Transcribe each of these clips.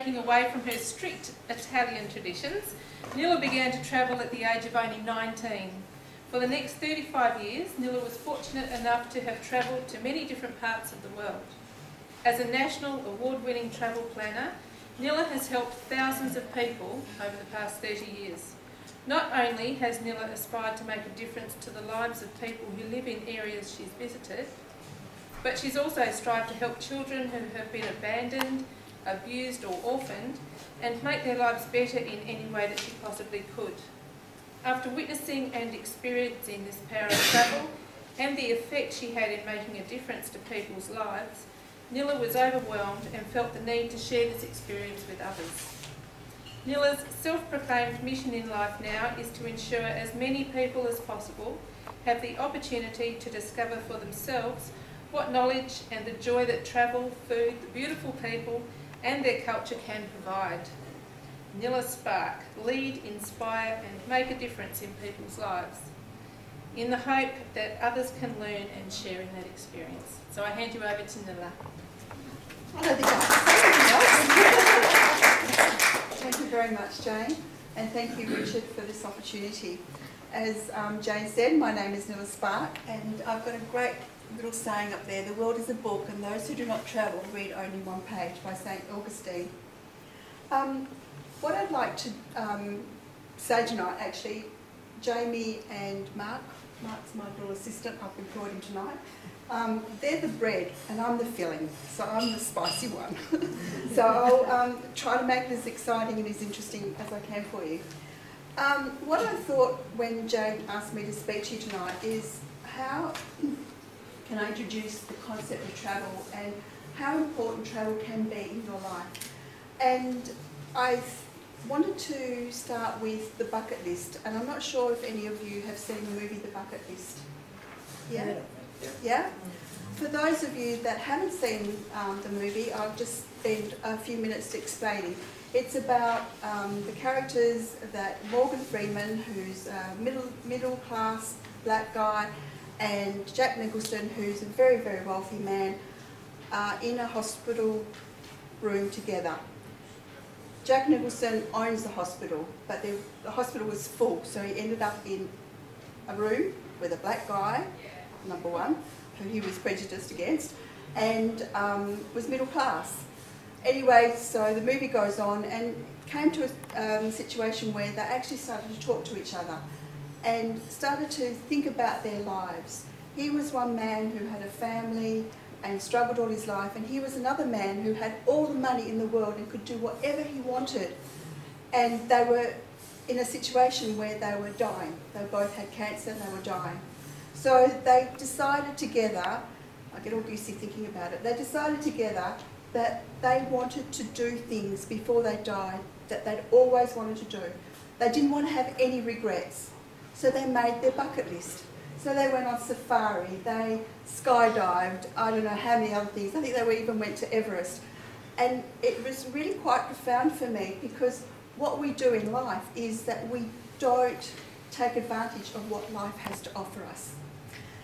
breaking away from her strict Italian traditions, Nilla began to travel at the age of only 19. For the next 35 years, Nilla was fortunate enough to have travelled to many different parts of the world. As a national award-winning travel planner, Nilla has helped thousands of people over the past 30 years. Not only has Nilla aspired to make a difference to the lives of people who live in areas she's visited, but she's also strived to help children who have been abandoned, abused or orphaned, and make their lives better in any way that she possibly could. After witnessing and experiencing this power of travel and the effect she had in making a difference to people's lives, Nilla was overwhelmed and felt the need to share this experience with others. Nilla's self-proclaimed mission in life now is to ensure as many people as possible have the opportunity to discover for themselves what knowledge and the joy that travel, food, the beautiful people and their culture can provide. Nilla Spark, lead, inspire and make a difference in people's lives, in the hope that others can learn and share in that experience. So I hand you over to Nilla. I don't think I have to say anything else. Thank you very much, Jane, and thank you, Richard, for this opportunity. As Jane said, my name is Nilla Spark, and I've got a great little saying up there: the world is a book, and those who do not travel read only one page, by St. Augustine. What I'd like to say tonight, actually, Jamie and Mark's my little assistant, I've employed him tonight, they're the bread and I'm the filling, so I'm the spicy one. So I'll try to make it as exciting and as interesting as I can for you. What I thought when Jane asked me to speak to you tonight is how can I introduce the concept of travel and how important travel can be in your life. And I wanted to start with the bucket list, and I'm not sure if any of you have seen the movie The Bucket List. Yeah? Yeah? For those of you that haven't seen the movie, I'll just spend a few minutes explaining. It's about the characters that Morgan Freeman, who's a middle class black guy, and Jack Nicholson, who's a very, very wealthy man, are in a hospital room together. Jack Nicholson owns the hospital, but the hospital was full, so he ended up in a room with a black guy, number one, who he was prejudiced against, and was middle class. Anyway, so the movie goes on and came to a situation where they actually started to talk to each other and started to think about their lives. He was one man who had a family and struggled all his life, and he was another man who had all the money in the world and could do whatever he wanted. And they were in a situation where they were dying. They both had cancer and they were dying. So they decided together, I get all goosey thinking about it, they decided together that they wanted to do things before they died that they'd always wanted to do. They didn't want to have any regrets. So they made their bucket list. So they went on safari, they skydived, I don't know how many other things. I think they even went to Everest. And it was really quite profound for me, because what we do in life is that we don't take advantage of what life has to offer us.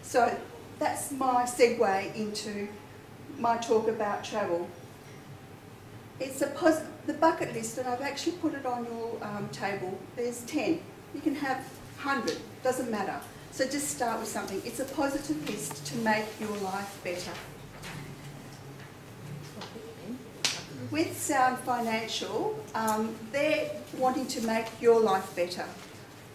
So that's my segue into my talk about travel. It's the bucket list, and I've actually put it on your table. There's 10. You can have 100, doesn't matter. So just start with something. It's a positive list to make your life better. With Sound Financial, they're wanting to make your life better.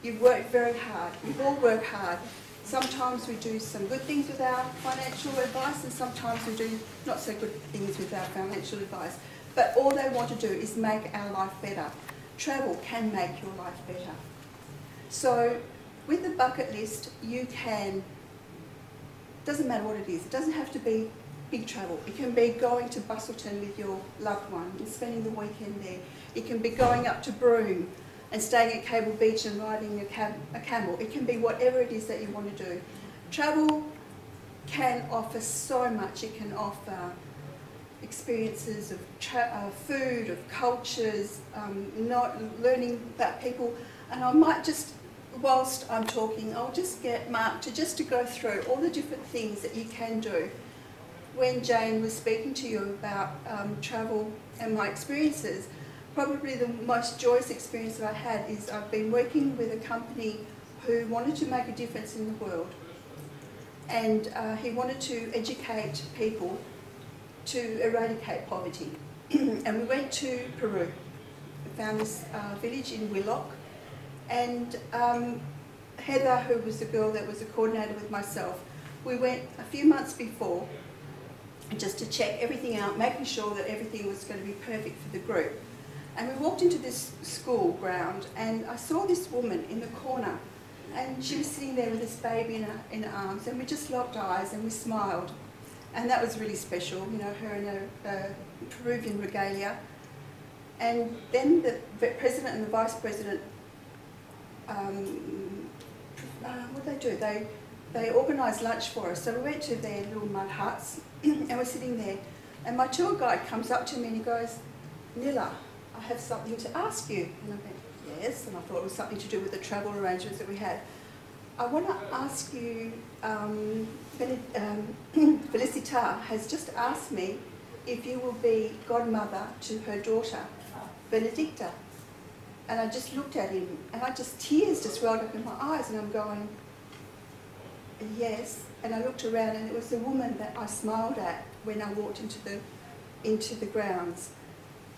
You've worked very hard. We've all worked hard. Sometimes we do some good things with our financial advice, and sometimes we do not so good things with our financial advice. But all they want to do is make our life better. Travel can make your life better. So with the bucket list, you can, doesn't matter what it is, it doesn't have to be big travel. It can be going to Busselton with your loved one and spending the weekend there. It can be going up to Broome and staying at Cable Beach and riding a camel. It can be whatever it is that you want to do. Travel can offer so much. It can offer experiences of food, of cultures, learning about people. And I might just, whilst I'm talking, I'll just get Mark to go through all the different things that you can do. when Jane was speaking to you about travel and my experiences, probably the most joyous experience that I had is I've been working with a company who wanted to make a difference in the world. And he wanted to educate people to eradicate poverty. And we went to Peru. We found this village in Willock. And Heather, who was the girl that was a coordinator with myself, we went a few months before just to check everything out, making sure that everything was going to be perfect for the group. And we walked into this school ground and I saw this woman in the corner and she was sitting there with this baby in her arms, and we just locked eyes and we smiled. And that was really special, you know, her in a Peruvian regalia. And then the president and the vice president, what did they do? They organised lunch for us. So we went to their little mud huts and we're sitting there. And my tour guide comes up to me and he goes, "Nilla, I have something to ask you." And I went, "Yes," and I thought it was something to do with the travel arrangements that we had. "I want to ask you, Felicita has just asked me if you will be godmother to her daughter, Benedicta." And I just looked at him and tears just welled up in my eyes and I'm going, "Yes." And I looked around and it was the woman that I smiled at when I walked into the grounds.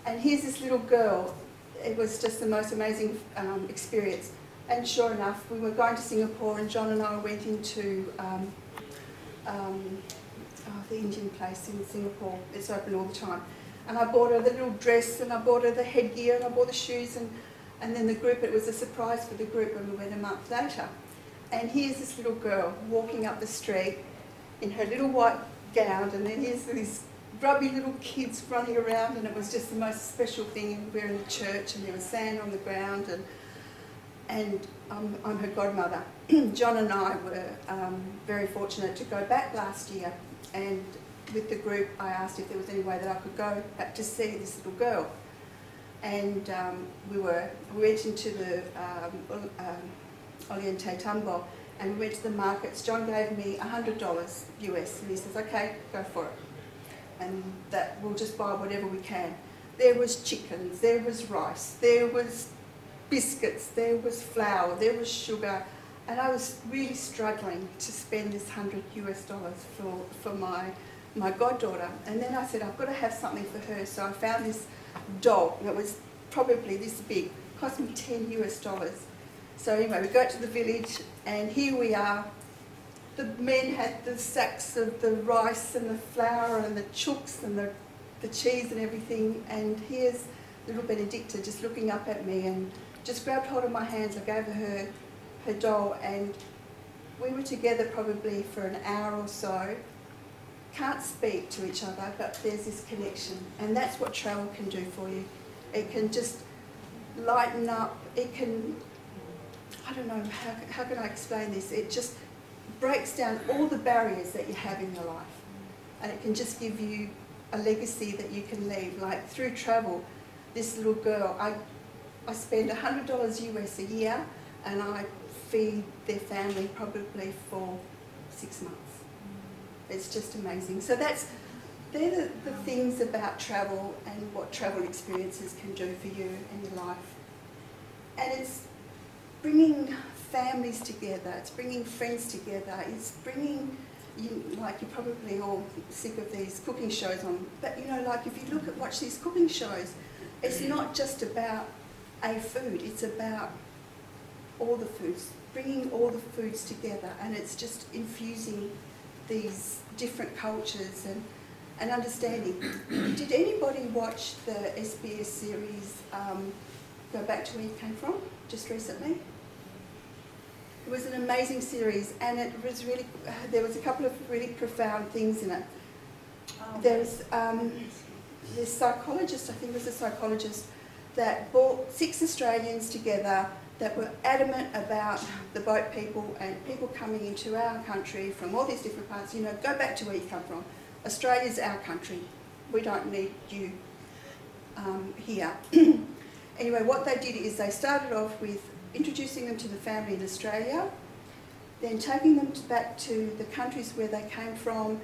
And here's this little girl. It was just the most amazing experience. And sure enough, we were going to Singapore and John and I went into the Indian place in Singapore. It's open all the time. And I bought her the little dress and I bought her the headgear and I bought the shoes and then the group, it was a surprise for the group when we went a month later. And here's this little girl walking up the street in her little white gown, and then here's these grubby little kids running around, and it was just the most special thing. We were in the church and there was sand on the ground, and I'm her godmother. John and I were very fortunate to go back last year, and with the group I asked if there was any way that I could go back to see this little girl. And we went into the Oriente Tambo, and we went to the markets. John gave me $100 US, and he says, "Okay, go for it. And that we'll just buy whatever we can." There was chickens, there was rice, there was biscuits, there was flour, there was sugar, and I was really struggling to spend this $100 US for my goddaughter. And then I said, I've got to have something for her. So I found this doll that was probably this big, cost me $10 US. So anyway, we go to the village and here we are. The men had the sacks of the rice and the flour and the chooks and the cheese and everything, and here's little Benedicta just looking up at me and just grabbed hold of my hands. I gave her doll, and we were together probably for an hour or so. Can't speak to each other, but there's this connection, and that's what travel can do for you. It can just lighten up, it can, I don't know, how can I explain this? It just breaks down all the barriers that you have in your life, and it can just give you a legacy that you can leave. Like through travel, this little girl, I spend $100 US a year, and I feed their family probably for 6 months. It's just amazing. So they're the things about travel and what travel experiences can do for you in your life. And it's bringing families together, it's bringing friends together, it's bringing, like you're probably all sick of these cooking shows on, but you know, like if you watch these cooking shows, it's not just about a food, it's about all the foods, bringing all the foods together, and it's just infusing these different cultures and understanding. Did anybody watch the SBS series, Go Back to Where You Came From, just recently? It was an amazing series, and it was really, there was a couple of really profound things in it. There's this psychologist, I think it was a psychologist, that brought 6 Australians together that were adamant about the boat people and people coming into our country from all these different parts. You know, go back to where you come from. Australia's our country. We don't need you here. Anyway, what they did is they started off with introducing them to the family in Australia, then taking them back to the countries where they came from,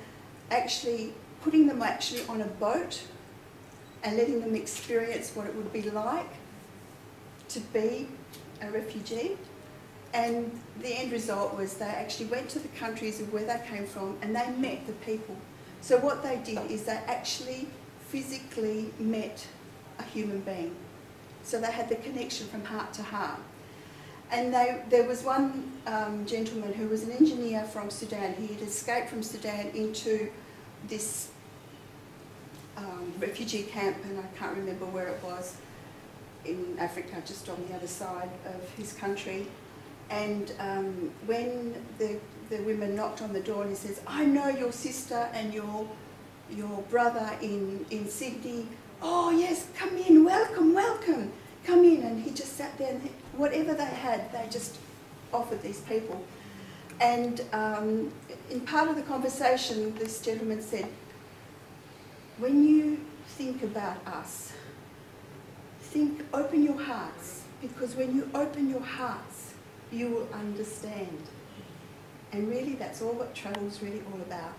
actually putting them actually on a boat and letting them experience what it would be like to be a refugee. And the end result was they actually went to the countries of where they came from and they met the people. So what they did is they actually physically met a human being. So they had the connection from heart to heart. And there was one gentleman who was an engineer from Sudan. He had escaped from Sudan into this refugee camp, and I can't remember where it was, in Africa, just on the other side of his country. And when the women knocked on the door and he says, I know your sister and your brother in Sydney. Oh yes, come in, welcome, welcome, come in. And he just sat there and whatever they had, they just offered these people. And in part of the conversation, this gentleman said, when you think about us, open your hearts, because when you open your hearts, you will understand. And really, that's all what travel's really all about,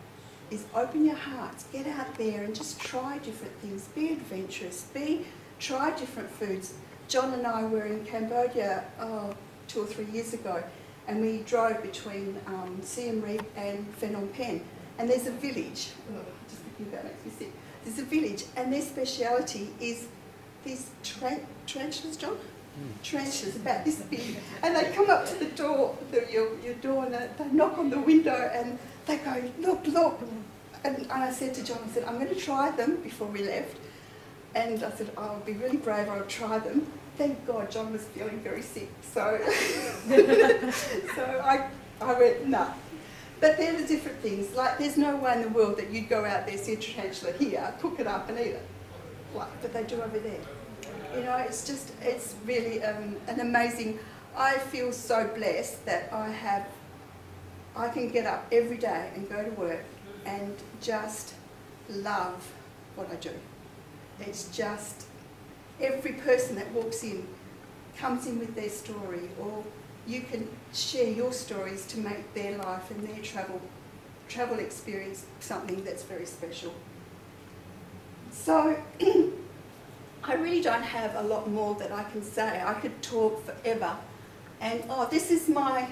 is open your hearts, get out there and just try different things, be adventurous, try different foods. John and I were in Cambodia 2 or 3 years ago, and we drove between Siem Reap and Phnom Penh, and there's a village, just thinking about it makes me sick, there's a village, and their speciality is these tarantulas, John? Tarantulas about this big, and they come up to the door, your door, and they knock on the window and they go, look, look. And I said to John, I said, I'm going to try them before we left. And I said, I'll be really brave, I'll try them. Thank God John was feeling very sick, so, so I went, no. But there are different things, like there's no way in the world that you'd go out there, see a tarantula here, cook it up and eat it. But they do over there. You know, it's really an amazing, I feel so blessed that I can get up every day and go to work and just love what I do. It's just, every person that walks in comes in with their story, or you can share your stories to make their life and their travel experience something that's very special. So, I really don't have a lot more that I can say. I could talk forever. And this is when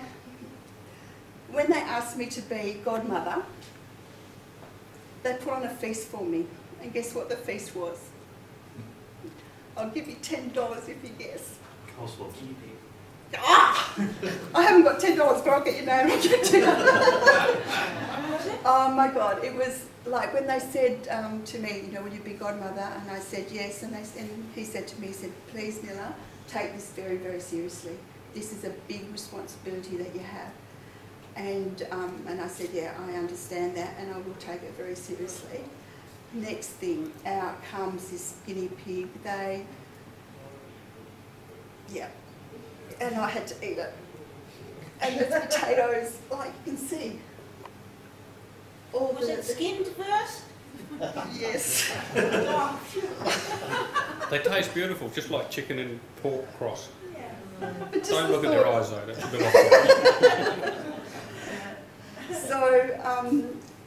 they asked me to be godmother, they put on a feast for me. And guess what the feast was? I'll give you $10 if you guess. I haven't got $10, but I'll get your name. Oh my God, it was like when they said to me, you know, will you be godmother? And I said yes, and he said to me, he said, please Nilla, take this very, very seriously. This is a big responsibility that you have. And I said, yeah, I understand that, and I will take it very seriously. Next thing, out comes this guinea pig. And I had to eat it. And the potatoes, like you can see. Was it skinned first? Yes. They taste beautiful, just like chicken and pork cross. Yeah. Don't look at their eyes though, that's a bit off. So,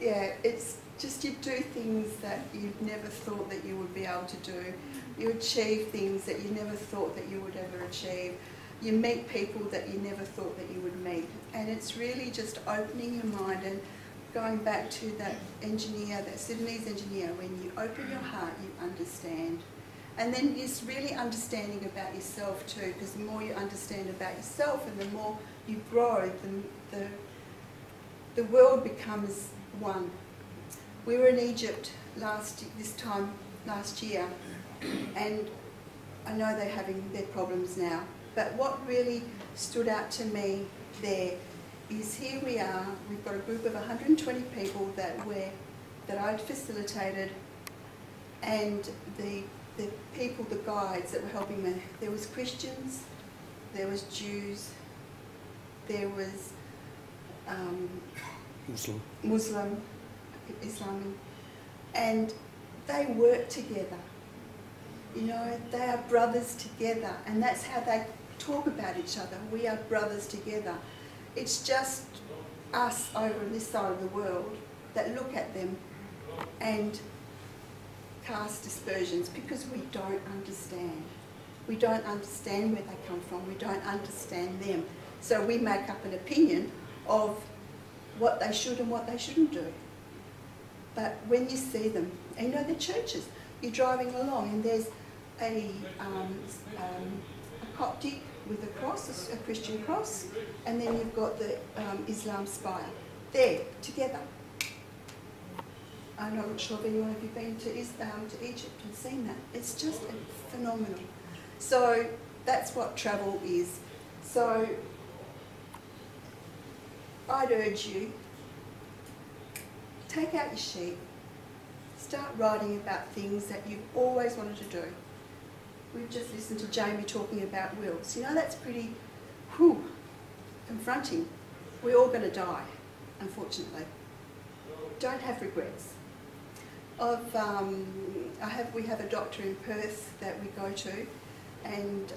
yeah, it's just you do things that you never thought that you would be able to do. You achieve things that you never thought that you would ever achieve. You meet people that you never thought that you would meet. And it's really just opening your mind and going back to that engineer, that Sudanese engineer, when you open your heart, you understand. And then it's really understanding about yourself too, because the more you understand about yourself and the more you grow, the world becomes one. We were in Egypt this time last year, and I know they're having their problems now, but what really stood out to me there is here we are, we've got a group of 120 people that I'd facilitated, and the people, the guides that were helping me, there was Christians, there was Jews, there was Muslim, Islamic, and they work together. You know, they are brothers together, and that's how they talk about each other. We are brothers together. It's just us over on this side of the world that look at them and cast aspersions because we don't understand. We don't understand where they come from. We don't understand them. So we make up an opinion of what they should and what they shouldn't do. But when you see them, and you know, they're churches, you're driving along and there's a Coptic with a cross, a Christian cross, and then you've got the Islam spire. There, together. I'm not sure if anyone of you been to Egypt and seen that. It's just phenomenal. So that's what travel is. So I'd urge you, take out your sheet, start writing about things that you've always wanted to do. We've just listened to Jamie talking about wills. You know, that's pretty confronting. We're all going to die, unfortunately. Don't have regrets. We have a doctor in Perth that we go to, and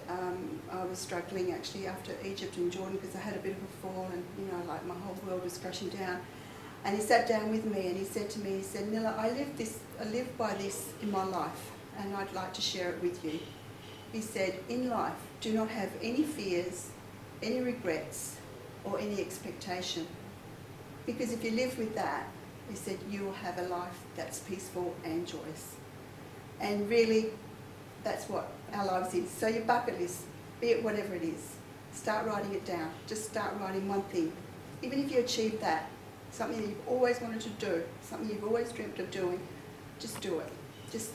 I was struggling actually after Egypt and Jordan because I had a bit of a fall and, you know, like my whole world was crashing down. And he sat down with me and he said to me, he said, Nilla, I live by this in my life and I'd like to share it with you. He said, in life, do not have any fears, any regrets, or any expectation. Because if you live with that, he said, you will have a life that's peaceful and joyous. And really, that's what our lives is. So your bucket list, be it whatever it is, start writing it down. Just start writing one thing. Even if you achieve that, something that you've always wanted to do, something you've always dreamt of doing, just do it. Just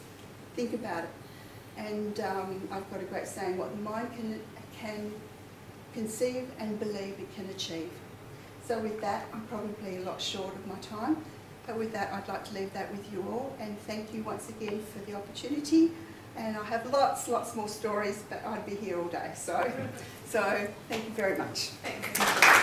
think about it. And I've got a great saying, what the mind can conceive and believe it can achieve. So with that, I'm probably a lot short of my time, but with that, I'd like to leave that with you all, and thank you once again for the opportunity. And I have lots more stories, but I'd be here all day. So thank you very much. Thank you.